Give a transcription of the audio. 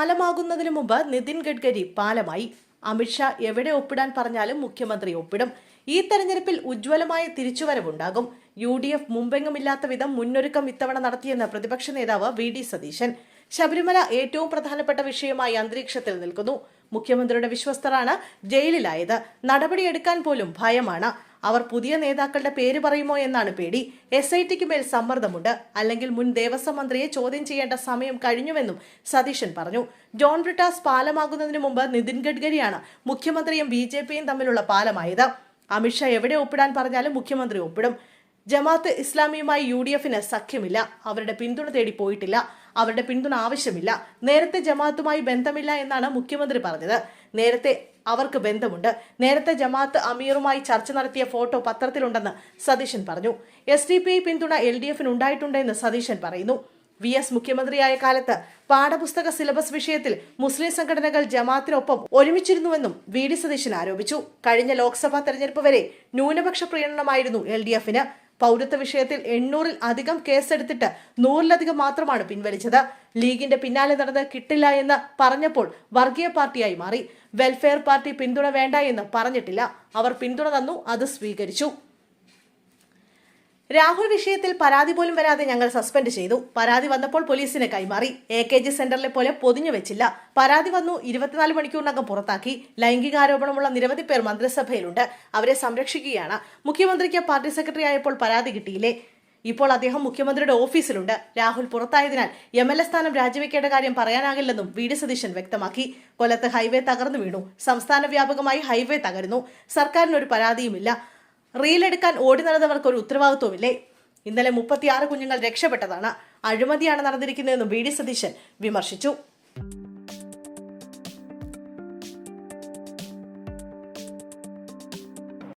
പാലമാകുന്നതിനു മുമ്പ് നിതിൻ ഗഡ്കരി പാലമായി. അമിത്ഷാ എവിടെ ഒപ്പിടാൻ പറഞ്ഞാലും മുഖ്യമന്ത്രി ഒപ്പിടും. ഈ തെരഞ്ഞെടുപ്പിൽ ഉജ്ജ്വലമായ തിരിച്ചുവരവുണ്ടാകും. UDF മുമ്പെങ്ങുമില്ലാത്ത വിധം മുന്നൊരുക്കം ഇത്തവണ നടത്തിയെന്ന് പ്രതിപക്ഷ നേതാവ് VD സതീശൻ. ശബരിമല ഏറ്റവും പ്രധാനപ്പെട്ട വിഷയമായി അന്തരീക്ഷത്തിൽ നിൽക്കുന്നു. മുഖ്യമന്ത്രിയുടെ വിശ്വസ്തരാണ് ജയിലിലായത്. നടപടിയെടുക്കാൻ പോലും ഭയമാണ്. അവർ പുതിയ നേതാക്കളുടെ പേര് പറയുമോ എന്നാണ് പേടി. SITക്ക് മേൽ സമ്മർദ്ദമുണ്ട്. അല്ലെങ്കിൽ മുൻ ദേവസ്വം മന്ത്രിയെ ചോദ്യം ചെയ്യേണ്ട സമയം കഴിഞ്ഞുവെന്നും സതീശൻ പറഞ്ഞു. ജോൺ ബ്രിട്ടാസ് പാലമാകുന്നതിന് മുമ്പ് നിതിൻ ഗഡ്കരിയാണ് മുഖ്യമന്ത്രിയും BJPയും തമ്മിലുള്ള പാലമായത്. അമിത്ഷാ എവിടെ ഒപ്പിടാൻ പറഞ്ഞാലും മുഖ്യമന്ത്രി ഒപ്പിടും. ജമാഅത്ത് ഇസ്ലാമിയുമായി UDFന് സഖ്യമില്ല. അവരുടെ പിന്തുണ തേടി പോയിട്ടില്ല. അവരുടെ പിന്തുണ ആവശ്യമില്ല. നേരത്തെ ജമാഅത്തുമായി ബന്ധമില്ല എന്നാണ് മുഖ്യമന്ത്രി പറഞ്ഞത്. നേരത്തെ അവർക്ക് ബന്ധമുണ്ട്. നേരത്തെ ജമാഅത്ത് അമീറുമായി ചർച്ച നടത്തിയ ഫോട്ടോ പത്രത്തിലുണ്ടെന്ന് സതീശൻ പറഞ്ഞു. SDPI പിന്തുണ LDFന് ഉണ്ടായിട്ടുണ്ടെന്ന് സതീശൻ പറയുന്നു. VS മുഖ്യമന്ത്രിയായ കാലത്ത് പാഠപുസ്തക സിലബസ് വിഷയത്തിൽ മുസ്ലിം സംഘടനകൾ ജമാഅത്തിനൊപ്പം ഒരുമിച്ചിരുന്നുവെന്നും VD സതീശൻ ആരോപിച്ചു. കഴിഞ്ഞ ലോക്സഭാ തെരഞ്ഞെടുപ്പ് വരെ ന്യൂനപക്ഷ പ്രീണനമായിരുന്നു LDFന്. പൗരത്വ വിഷയത്തിൽ 800-ൽ അധികം കേസെടുത്തിട്ട് 100-ലധികം മാത്രമാണ് പിൻവലിച്ചത്. ലീഗിന്റെ പിന്നാലെ നടന്ന് കിട്ടില്ല എന്ന് പറഞ്ഞപ്പോൾ വർഗീയ പാർട്ടിയായി മാറി. വെൽഫെയർ പാർട്ടി പിന്തുണ വേണ്ട എന്ന് പറഞ്ഞിട്ടില്ല. അവർ പിന്തുണ തന്നു, അത് സ്വീകരിച്ചു. രാഹുൽ വിഷയത്തിൽ പരാതി പോലും വരാതെ ഞങ്ങൾ സസ്പെൻഡ് ചെയ്തു. പരാതി വന്നപ്പോൾ പോലീസിനെ കൈമാറി. AKG സെന്ററിലെ പോലെ പൊതിഞ്ഞു വെച്ചില്ല. പരാതി വന്നു, 24 മണിക്കൂറിനകം പുറത്താക്കി. ലൈംഗികാരോപണമുള്ള നിരവധി പേർ മന്ത്രിസഭയിലുണ്ട്. അവരെ സംരക്ഷിക്കുകയാണ്. മുഖ്യമന്ത്രിക്ക് പാർട്ടി സെക്രട്ടറി ആയപ്പോൾ പരാതി കിട്ടിയില്ലേ? ഇപ്പോൾ അദ്ദേഹം മുഖ്യമന്ത്രിയുടെ ഓഫീസിലുണ്ട്. രാഹുൽ പുറത്തായതിനാൽ MLA സ്ഥാനം രാജിവെക്കേണ്ട കാര്യം പറയാനാകില്ലെന്നും VD സതീശൻ വ്യക്തമാക്കി. കൊല്ലത്ത് ഹൈവേ തകർന്നു വീണു. സംസ്ഥാന വ്യാപകമായി ഹൈവേ തകരുന്നു. സർക്കാരിന് ഒരു പരാതിയുമില്ല. റീലെടുക്കാൻ ഓടി നടന്നവർക്ക് ഒരു ഉത്തരവാദിത്വമില്ലേ? ഇന്നലെ 36 കുഞ്ഞുങ്ങൾ രക്ഷപ്പെട്ടതാണ്. അഴിമതിയാണ് നടന്നിരിക്കുന്നതെന്നും VD സതീശൻ വിമർശിച്ചു.